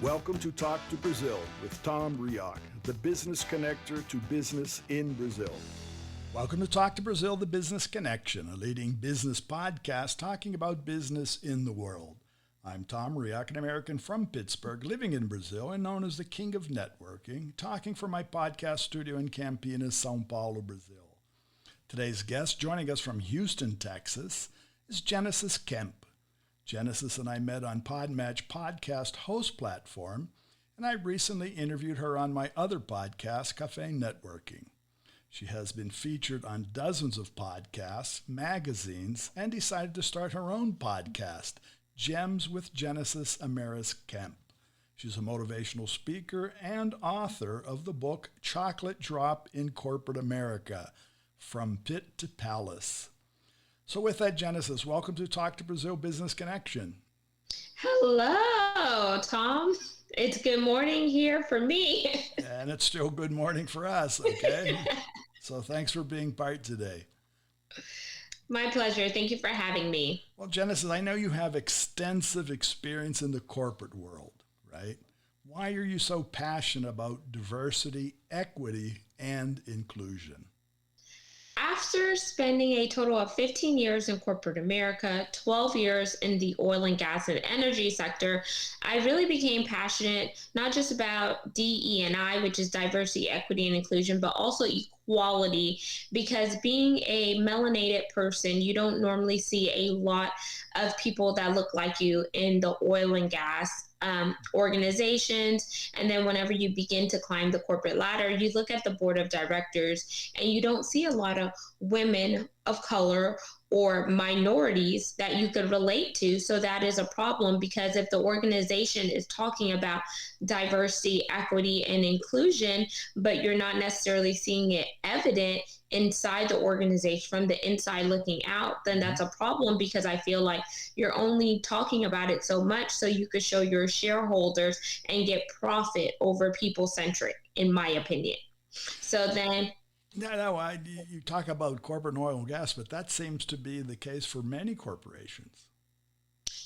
Welcome to Talk to Brazil with Tom Reaoch, the business connector to business in Brazil. Welcome to Talk to Brazil, the Business Connection, a leading business podcast talking about business in the world. I'm Tom Reaoch, an American from Pittsburgh, living in Brazil and known as the King of Networking, talking from my podcast studio in Campinas, São Paulo, Brazil. Today's guest, joining us from Houston, Texas, is Genesis Kemp. Genesis and I met on PodMatch Podcast Host platform, and I recently interviewed her on my other podcast, Café Networking. She has been featured on dozens of podcasts, magazines, and decided to start her own podcast, Gems with Genesis Amaris Kemp. She's a motivational speaker and author of the book Chocolate Drop in Corporate America, From Pit to Palace. So with that, Genesis, welcome to Talk to Brazil Business Connection. Hello, Tom. It's good morning here for me. And it's still good morning for us, okay? So thanks for being part today. My pleasure. Thank you for having me. Well, Genesis, I know you have extensive experience in the corporate world, right? Why are you so passionate about diversity, equity, and inclusion? After spending a total of 15 years in corporate America, 12 years in the oil and gas and energy sector, I really became passionate not just about DE&I, which is diversity, equity, and inclusion, but also equality, because being a melanated person, you don't normally see a lot of people that look like you in the oil and gas organizations. And then whenever you begin to climb the corporate ladder, you look at the board of directors and you don't see a lot of women of color or minorities that you could relate to. So that is a problem, because if the organization is talking about diversity, equity, and inclusion, but you're not necessarily seeing it evident inside the organization from the inside looking out, then that's a problem, because I feel like you're only talking about it so much so you could show your shareholders and get profit over people-centric, in my opinion. So then... You talk about corporate oil and gas, but that seems to be the case for many corporations.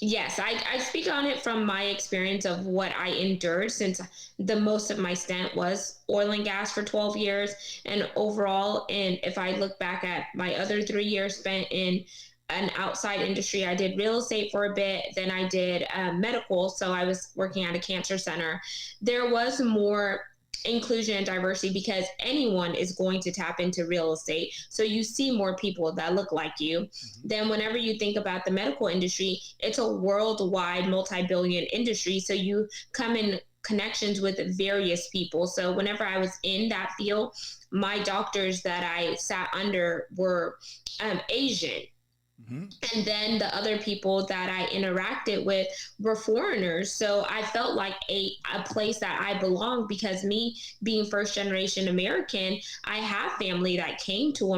Yes, I speak on it from my experience of what I endured, since the most of my stint was oil and gas for 12 years. And overall, and if I look back at my other 3 years spent in an outside industry, I did real estate for a bit, then I did medical. So I was working at a cancer center. There was more inclusion and diversity because anyone is going to tap into real estate. So you see more people that look like you. Mm-hmm. Then whenever you think about the medical industry, it's a worldwide multi-billion industry. So you come in connections with various people. So whenever I was in that field, my doctors that I sat under were Asian. Mm-hmm. And then the other people that I interacted with were foreigners. So I felt like a place that I belonged, because me being first generation American, I have family that came to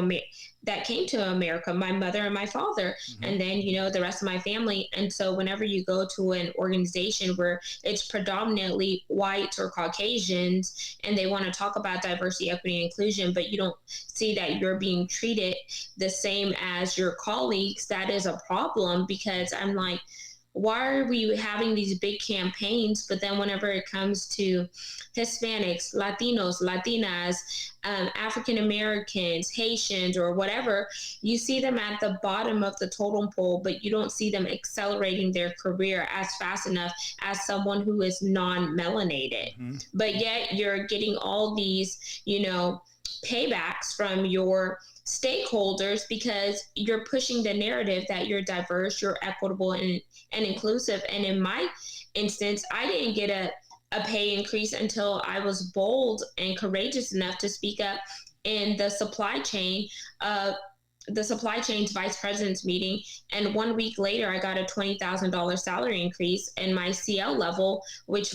America, my mother and my father, mm-hmm. and then, the rest of my family. And so whenever you go to an organization where it's predominantly whites or Caucasians, and they want to talk about diversity, equity, and inclusion, but you don't see that you're being treated the same as your colleagues, that is a problem, because I'm like, why are we having these big campaigns? But then whenever it comes to Hispanics, Latinos, Latinas, African Americans, Haitians, or whatever, you see them at the bottom of the totem pole, but you don't see them accelerating their career as fast enough as someone who is non-melanated. Mm-hmm. But yet you're getting all these, paybacks from your stakeholders because you're pushing the narrative that you're diverse, you're equitable, and inclusive. And in my instance, I didn't get a pay increase until I was bold and courageous enough to speak up in the supply chain's vice president's meeting. And 1 week later, I got a $20,000 salary increase, and my CL level, which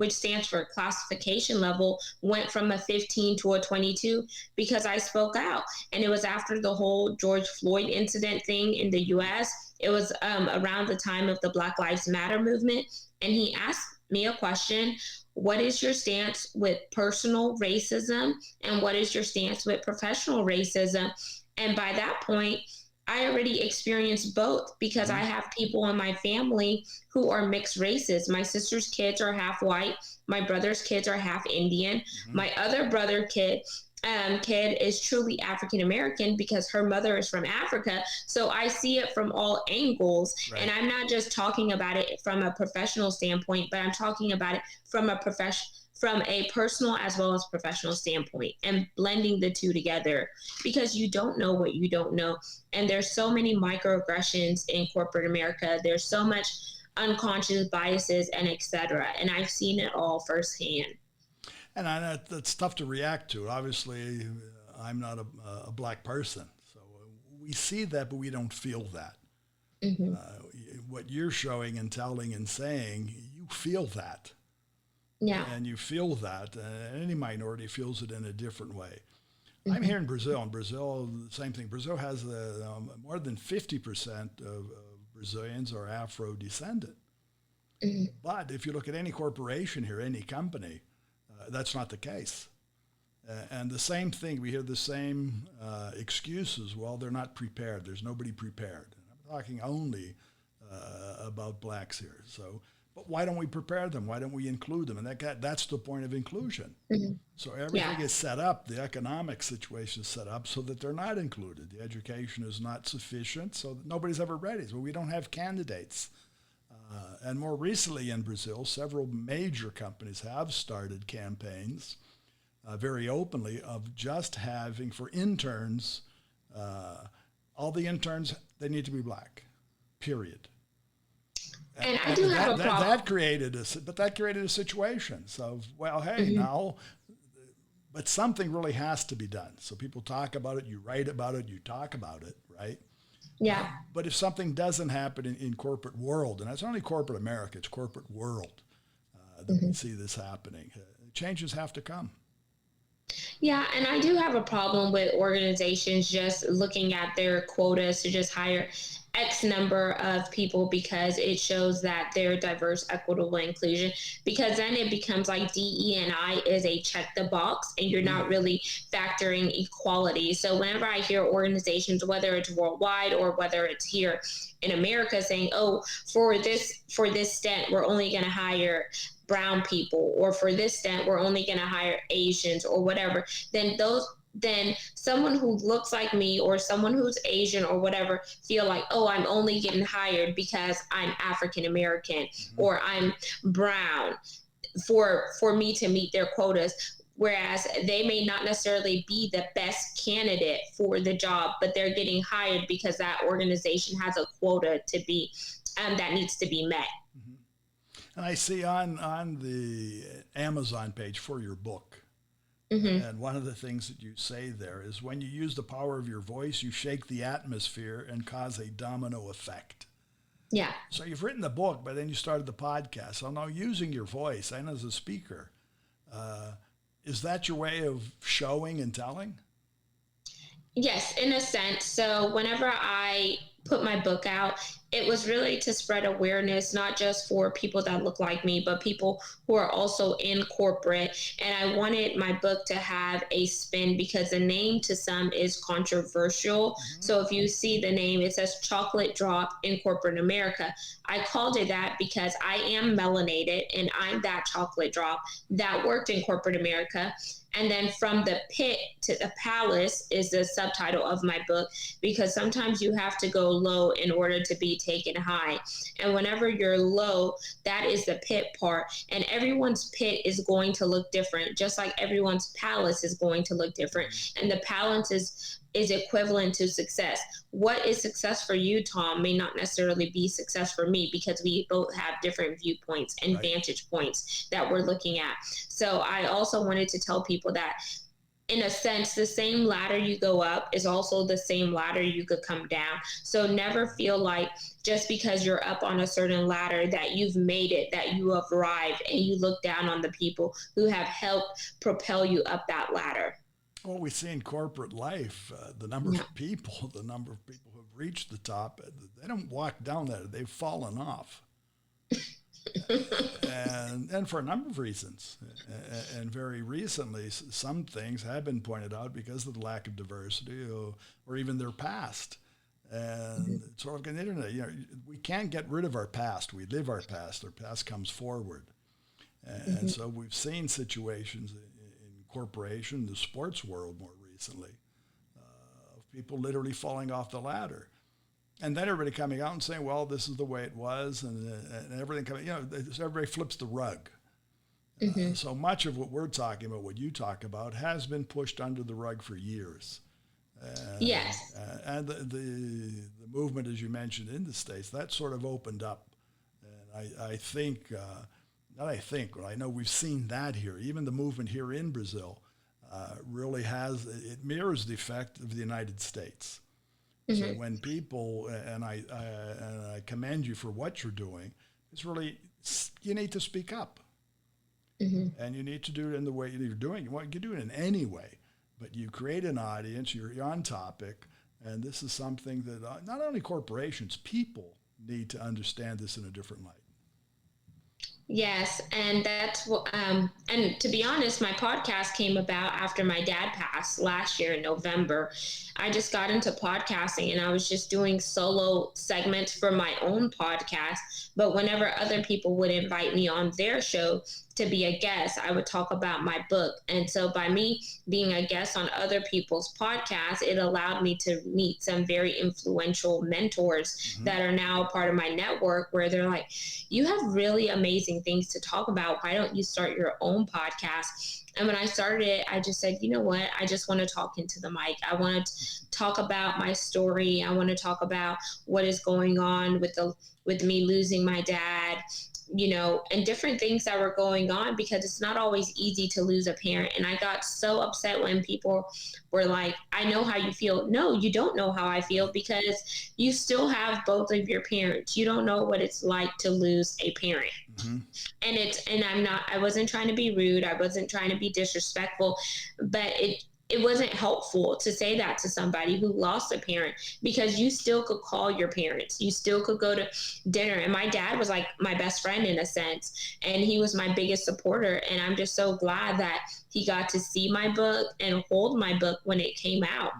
stands for classification level, went from a 15 to a 22 because I spoke out. And it was after the whole George Floyd incident thing in the US. It was around the time of the Black Lives Matter movement. And he asked me a question: what is your stance with personal racism? And what is your stance with professional racism? And by that point, I already experienced both because I have people in my family who are mixed races. My sister's kids are half white. My brother's kids are half Indian. My other brother kid is truly African American because her mother is from Africa. So I see it from all angles. Right. And I'm not just talking about it from a professional standpoint, but I'm talking about it from a personal as well as professional standpoint, and blending the two together, because you don't know what you don't know. And there's so many microaggressions in corporate America. There's so much unconscious biases and etc. And I've seen it all firsthand. And that's tough to react to. Obviously, I'm not a black person, so we see that, but we don't feel that. What you're showing and telling and saying, you feel that. Yeah. And you feel that. Any minority feels it in a different way. I'm here in Brazil. In Brazil, the same thing. Brazil has more than 50% of Brazilians are Afro-descendant. But if you look at any corporation here, any company, that's not the case. And the same thing, we hear the same excuses. Well, they're not prepared. There's nobody prepared. I'm talking only about blacks here. So, but why don't we prepare them? Why don't we include them? And that's the point of inclusion. So everything is set up, the economic situation is set up so that they're not included. The education is not sufficient, so that nobody's ever ready. So we don't have candidates. And more recently in Brazil, several major companies have started campaigns very openly of just having, for interns, all the interns, they need to be black, period. And I do have a problem. That created a situation. So, well, hey, now, but something really has to be done. So people talk about it, you write about it, you talk about it, right? Yeah. But if something doesn't happen in corporate world, and it's not only corporate America, it's corporate world that we see this happening, changes have to come. Yeah, and I do have a problem with organizations just looking at their quotas to just hire X number of people because it shows that they're diverse, equitable, inclusion, because then it becomes like DE&I is a check the box and you're not really factoring equality. So whenever I hear organizations, whether it's worldwide or whether it's here in America, saying, oh, for this stint, we're only going to hire brown people, or for this stint, we're only going to hire Asians or whatever, then someone who looks like me or someone who's Asian or whatever feel like, oh, I'm only getting hired because I'm African American or I'm brown for me to meet their quotas. Whereas they may not necessarily be the best candidate for the job, but they're getting hired because that organization has a quota to be that needs to be met. And I see on the Amazon page for your book, and one of the things that you say there is when you use the power of your voice, you shake the atmosphere and cause a domino effect. Yeah. So you've written the book, but then you started the podcast. So now using your voice and as a speaker, is that your way of showing and telling? Yes, in a sense. So whenever I put my book out, it was really to spread awareness, not just for people that look like me, but people who are also in corporate. And I wanted my book to have a spin because the name to some is controversial. So if you see the name, it says Chocolate Drop in Corporate America. I called it that because I am melanated and I'm that chocolate drop that worked in corporate America. And then From the Pit to the Palace is the subtitle of my book, because sometimes you have to go low in order to be taken high. And whenever you're low, that is the pit part. And everyone's pit is going to look different, just like everyone's palace is going to look different. And the palace is equivalent to success. What is success for you, Tom, may not necessarily be success for me, because we both have different viewpoints and vantage points that we're looking at. So I also wanted to tell people that, in a sense, the same ladder you go up is also the same ladder you could come down. So never feel like just because you're up on a certain ladder that you've made it, that you have arrived, and you look down on the people who have helped propel you up that ladder. Well, we see in corporate life, the number of people who have reached the top, they don't walk down that, they've fallen off. and for a number of reasons. And very recently, some things have been pointed out because of the lack of diversity or even their past. And sort of like an internet, we can't get rid of our past. We live our past. Our past comes forward. And so we've seen situations in corporation, the sports world more recently, of people literally falling off the ladder. And then everybody coming out and saying, well, this is the way it was, and everything coming, everybody flips the rug. So much of what we're talking about, what you talk about, has been pushed under the rug for years. Yes. And the movement, as you mentioned, in the States, that sort of opened up. And I know we've seen that here. Even the movement here in Brazil really it mirrors the effect of the United States. So when people, and I commend you for what you're doing, it's really, you need to speak up. And you need to do it in the way you're doing it. You can do it in any way, but you create an audience, you're on topic, and this is something that not only corporations, people need to understand this in a different light. Yes, and that's what. And to be honest, my podcast came about after my dad passed last year in November. I just got into podcasting, and I was just doing solo segments for my own podcast. But whenever other people would invite me on their show to be a guest, I would talk about my book. And so by me being a guest on other people's podcasts, it allowed me to meet some very influential mentors that are now a part of my network, where they're like, you have really amazing things to talk about. Why don't you start your own podcast? And when I started it, I just said, you know what? I just want to talk into the mic. I want to talk about my story. I want to talk about what is going on with me losing my dad, and different things that were going on, because it's not always easy to lose a parent. And I got so upset when people were like, I know how you feel. No, you don't know how I feel, because you still have both of your parents. You don't know what it's like to lose a parent. And I wasn't trying to be rude. I wasn't trying to be disrespectful, but it wasn't helpful to say that to somebody who lost a parent, because you still could call your parents. You still could go to dinner. And my dad was like my best friend in a sense, and he was my biggest supporter. And I'm just so glad that he got to see my book and hold my book when it came out.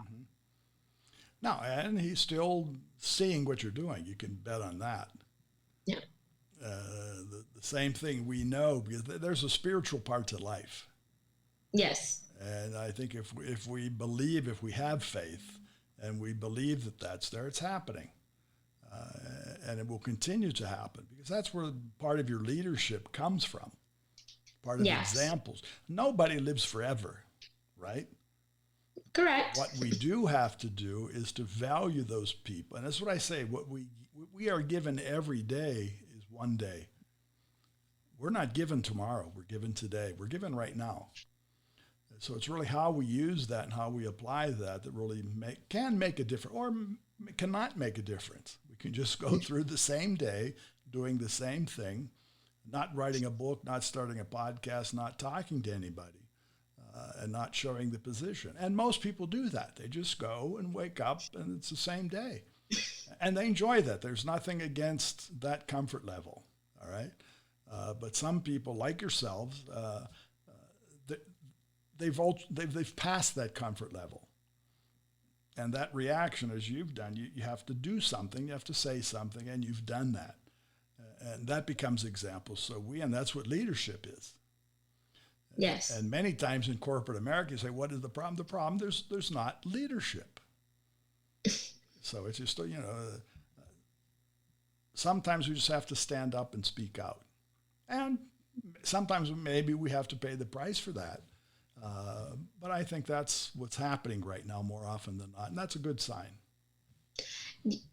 No, and he's still seeing what you're doing. You can bet on that. Yeah. The same thing we know, because there's a spiritual part to life. Yes. And I think if we have faith and we believe that that's there, it's happening. And it will continue to happen, because that's where part of your leadership comes from. Part of examples. Nobody lives forever, right? Correct. What we do have to do is to value those people. And that's what I say. What we are given every day is one day. We're not given tomorrow. We're given today. We're given right now. So it's really how we use that and how we apply that really can make a difference, or cannot make a difference. We can just go through the same day doing the same thing, not writing a book, not starting a podcast, not talking to anybody, and not showing the position. And most people do that. They just go and wake up, and it's the same day. And they enjoy that. There's nothing against that comfort level, all right? But some people, like yourselves, they've passed that comfort level. And that reaction, as you've done, you have to do something, you have to say something, and you've done that. And that becomes examples. And that's what leadership is. Yes. And many times in corporate America, you say, what is the problem? The problem, there's not leadership. So it's just, sometimes we just have to stand up and speak out. And sometimes maybe we have to pay the price for that. But I think that's what's happening right now more often than not. And that's a good sign.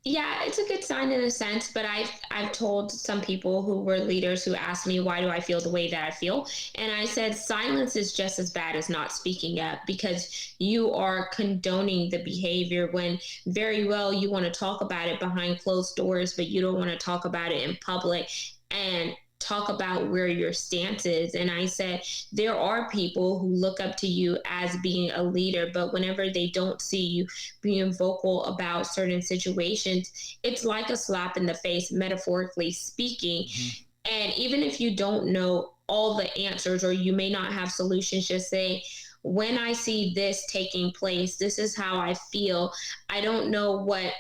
Yeah, it's a good sign in a sense, but I've told some people who were leaders who asked me, why do I feel the way that I feel? And I said, silence is just as bad as not speaking up, because you are condoning the behavior when very well you want to talk about it behind closed doors, but you don't want to talk about it in public and talk about where your stance is. And I said, there are people who look up to you as being a leader, but whenever they don't see you being vocal about certain situations, it's like a slap in the face, metaphorically speaking. And even if you don't know all the answers, or you may not have solutions, just say, when I see this taking place, this is how I feel. I don't know what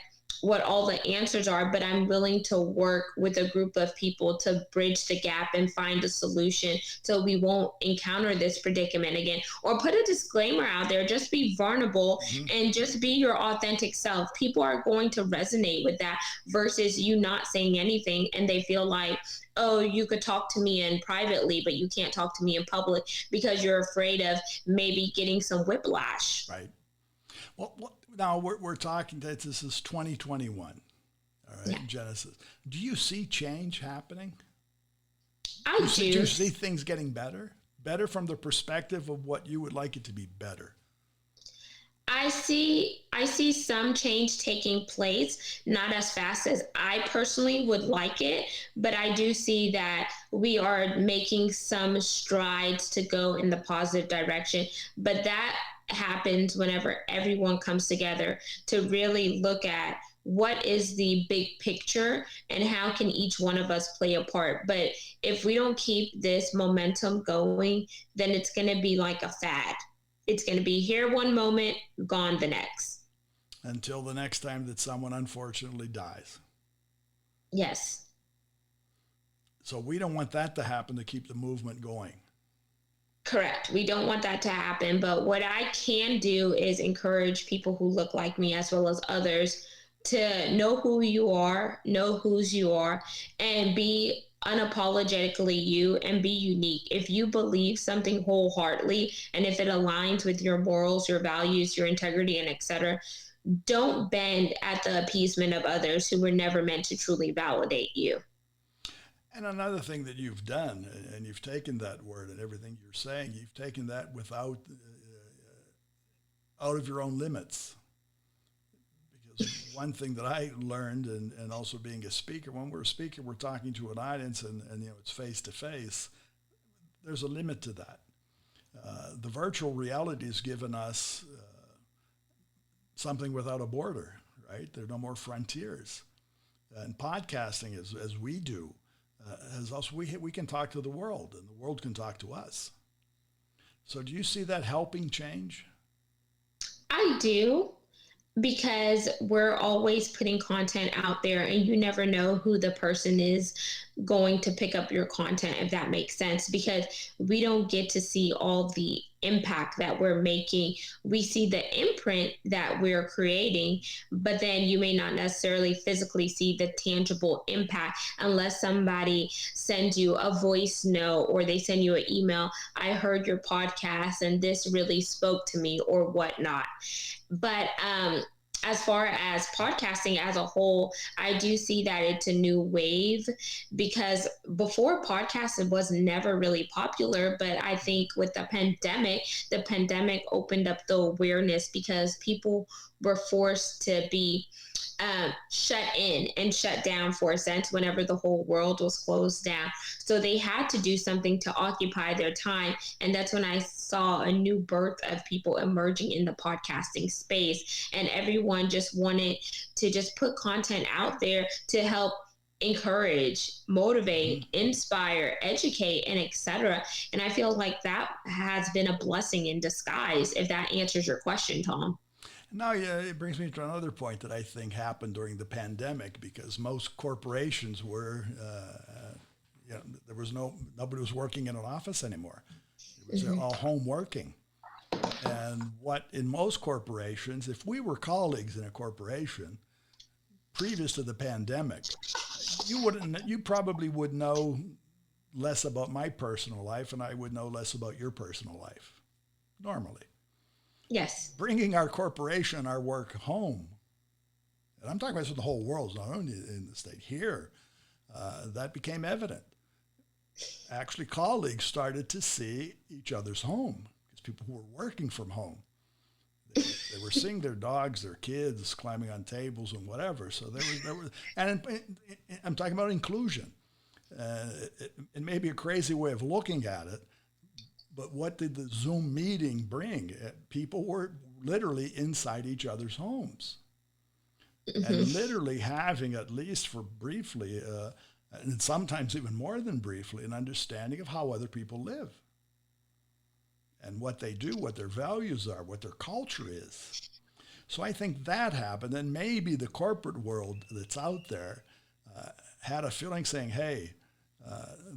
what all the answers are, but I'm willing to work with a group of people to bridge the gap and find a solution so we won't encounter this predicament again. Or put a disclaimer out there, just be vulnerable and just be your authentic self. People are going to resonate with that versus you not saying anything and they feel like, oh, you could talk to me in privately, but you can't talk to me in public because you're afraid of maybe getting some whiplash. Right. Well, now we're talking that this is 2021. All right, yeah. Genesis. Do you see change happening? I do. Do you see things getting better? Better from the perspective of what you would like it to be better? I see some change taking place, not as fast as I personally would like it, but I do see that we are making some strides to go in the positive direction. But that happens whenever everyone comes together to really look at what is the big picture and how can each one of us play a part. But if we don't keep this momentum going, then it's going to be like a fad. It's going to be here one moment, gone the next. Until the next time that someone unfortunately dies. Yes. So we don't want that to happen to keep the movement going. Correct. We don't want that to happen. But what I can do is encourage people who look like me as well as others to know who you are, know whose you are, and be unapologetically you and be unique. If you believe something wholeheartedly and if it aligns with your morals, your values, your integrity, and etc., don't bend at the appeasement of others who were never meant to truly validate you. And another thing that you've done, and you've taken that word and everything you're saying, you've taken that without out of your own limits. Because one thing that I learned, and also being a speaker, when we're a speaker, we're talking to an audience, and it's face to face. There's a limit to that. The virtual reality has given us something without a border, right? There are no more frontiers. And podcasting, as we do, has also we can talk to the world, and the world can talk to us. So, do you see that helping change? I do. Because we're always putting content out there and you never know who the person is going to pick up your content, if that makes sense, because we don't get to see all the impact that we're making. We see the imprint that we're creating, but then you may not necessarily physically see the tangible impact unless somebody sends you a voice note or they send you an email. I heard your podcast and this really spoke to me or whatnot. But as far as podcasting as a whole, I do see that it's a new wave because before podcasting was never really popular. But I think with the pandemic opened up the awareness because people were forced to be shut in and shut down for a sense whenever the whole world was closed down. So they had to do something to occupy their time. And that's when I saw a new birth of people emerging in the podcasting space. And everyone just wanted to just put content out there to help encourage, motivate, inspire, educate, and etc. And I feel like that has been a blessing in disguise, if that answers your question, Tom. Now, it brings me to another point that I think happened during the pandemic, because most corporations were, nobody was working in an office anymore. It was all home working. And what in most corporations, if we were colleagues in a corporation previous to the pandemic, you probably would know less about my personal life and I would know less about your personal life, normally. Yes. Bringing our corporation, our work home, and I'm talking about this with the whole world, not only in the state here, that became evident. Actually, colleagues started to see each other's home because people who were working from home, they were seeing their dogs, their kids climbing on tables and whatever. So there was, and I'm talking about inclusion. It may be a crazy way of looking at it, but what did the Zoom meeting bring? People were literally inside each other's homes and literally having, at least for briefly, and sometimes even more than briefly, an understanding of how other people live and what they do, what their values are, what their culture is. So I think that happened. And maybe the corporate world that's out there had a feeling saying, hey,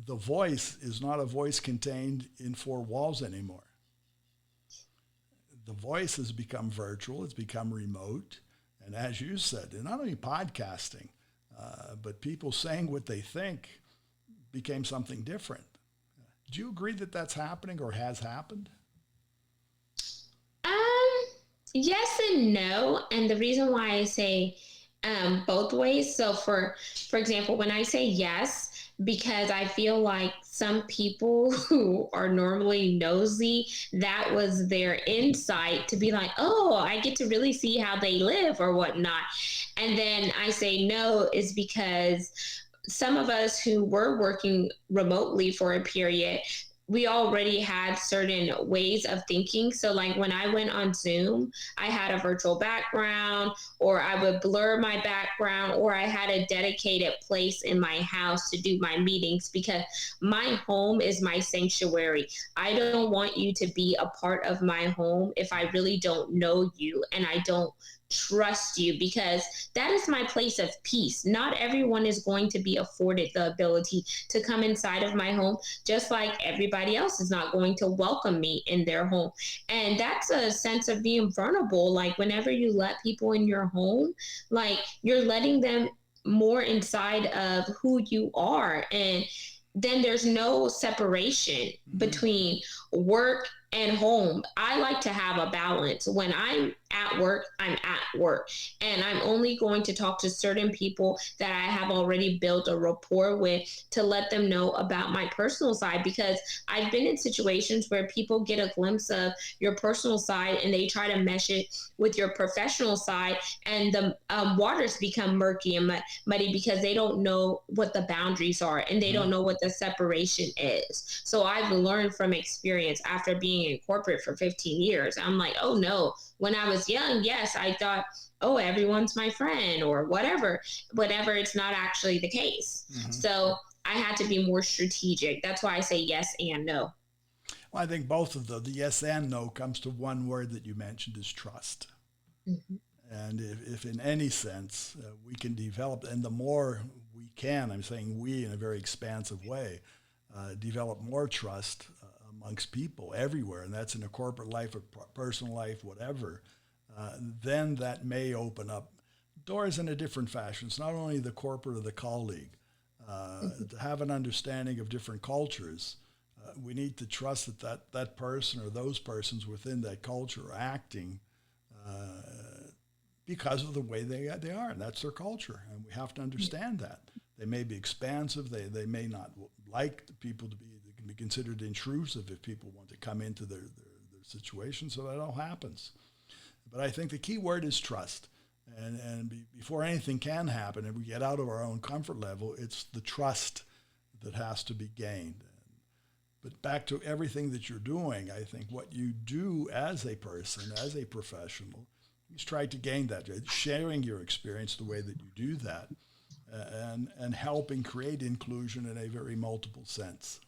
the voice is not a voice contained in four walls anymore. The voice has become virtual. It's become remote. And as you said, not only podcasting, but people saying what they think became something different. Do you agree that that's happening or has happened? Yes and no. And the reason why I say both ways. So for example, when I say yes, because I feel like some people who are normally nosy, that was their insight to be like, oh, I get to really see how they live or whatnot. And then I say no is because some of us who were working remotely for a period, we already had certain ways of thinking. So like when I went on Zoom, I had a virtual background, or I would blur my background, or I had a dedicated place in my house to do my meetings because my home is my sanctuary. I don't want you to be a part of my home if I really don't know you and I don't trust you, because that is my place of peace. Not everyone is going to be afforded the ability to come inside of my home, just like everybody else is not going to welcome me in their home. And that's a sense of being vulnerable. Like whenever you let people in your home, like you're letting them more inside of who you are. And then there's no separation between work and home. I like to have a balance. When I'm at work, I'm at work. And I'm only going to talk to certain people that I have already built a rapport with to let them know about my personal side, because I've been in situations where people get a glimpse of your personal side and they try to mesh it with your professional side, and the waters become murky and muddy because they don't know what the boundaries are and they don't know what the separation is. So I've learned from experience after being in corporate for 15 years. I'm like, oh no, when I was young, yes, I thought, oh, everyone's my friend or whatever. It's not actually the case. So I had to be more strategic. That's why I say yes and no. Well, I think both of the yes and no comes to one word that you mentioned, is trust. And if in any sense we can develop, and the more we can, I'm saying we in a very expansive way, develop more trust amongst people everywhere, and that's in a corporate life, a personal life, whatever, then that may open up doors in a different fashion. It's not only the corporate or the colleague. To have an understanding of different cultures, we need to trust that person or those persons within that culture are acting because of the way they are, and that's their culture, and we have to understand that. They may be expansive, they may not like the people to be, they can be considered intrusive if people want to come into their situation, so that all happens. But I think the key word is trust, and before anything can happen, and we get out of our own comfort level, it's the trust that has to be gained. But back to everything that you're doing, I think what you do as a person, as a professional, is try to gain that, sharing your experience the way that you do that, and helping create inclusion in a very multiple sense.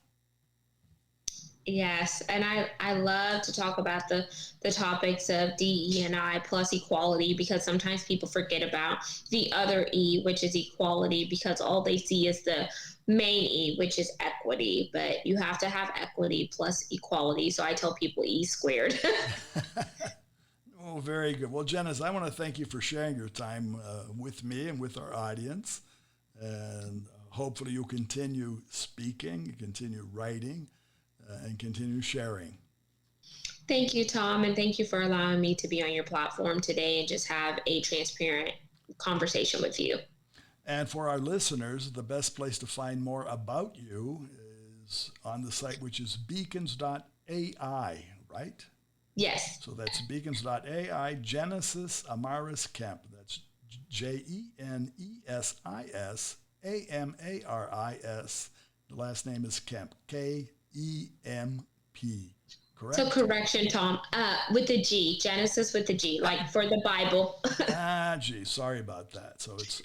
Yes, and I love to talk about the topics of DE&I plus equality, because sometimes people forget about the other E, which is equality, because all they see is the main E, which is equity. But you have to have equity plus equality. So I tell people E squared. Oh, very good. Well, Genesis, I want to thank you for sharing your time with me and with our audience. And hopefully you'll continue speaking, continue writing, and continue sharing. Thank you, Tom, and thank you for allowing me to be on your platform today and just have a transparent conversation with you. And for our listeners, the best place to find more about you is on the site, which is beacons.ai, right? Yes. So that's beacons.ai, Genesis Amaris Kemp. That's Genesis Amaris. The last name is Kemp, Kemp. Correct? So correction, Tom, with the G, Genesis with the G, like for the Bible. Gee, sorry about that. So it's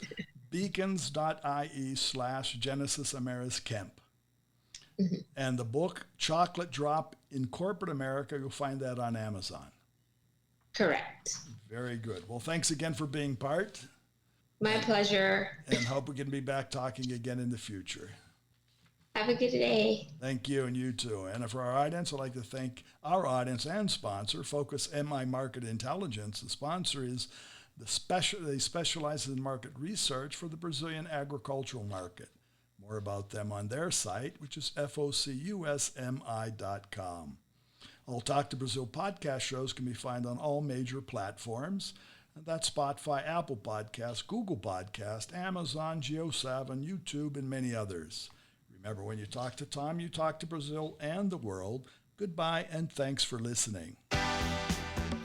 beacons.ie/Genesis Amaris Kemp. And the book, Chocolate Drop in Corporate America, you'll find that on Amazon. Correct. Very good. Well, thanks again for being part. My pleasure. And hope we can be back talking again in the future. Have a good day. Thank you, and you too. And for our audience, I'd like to thank our audience and sponsor, Focus MI Market Intelligence. The sponsor is they specialize in market research for the Brazilian agricultural market. More about them on their site, which is focusmi.com. All Talk to Brazil podcast shows can be found on all major platforms. And that's Spotify, Apple Podcasts, Google Podcast, Amazon, Geo7, YouTube, and many others. Remember, when you talk to Tom, you talk to Brazil and the world. Goodbye, and thanks for listening.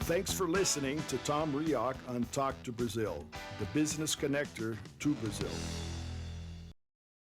Thanks for listening to Tom Reaoch on Talk to Brazil, the business connector to Brazil.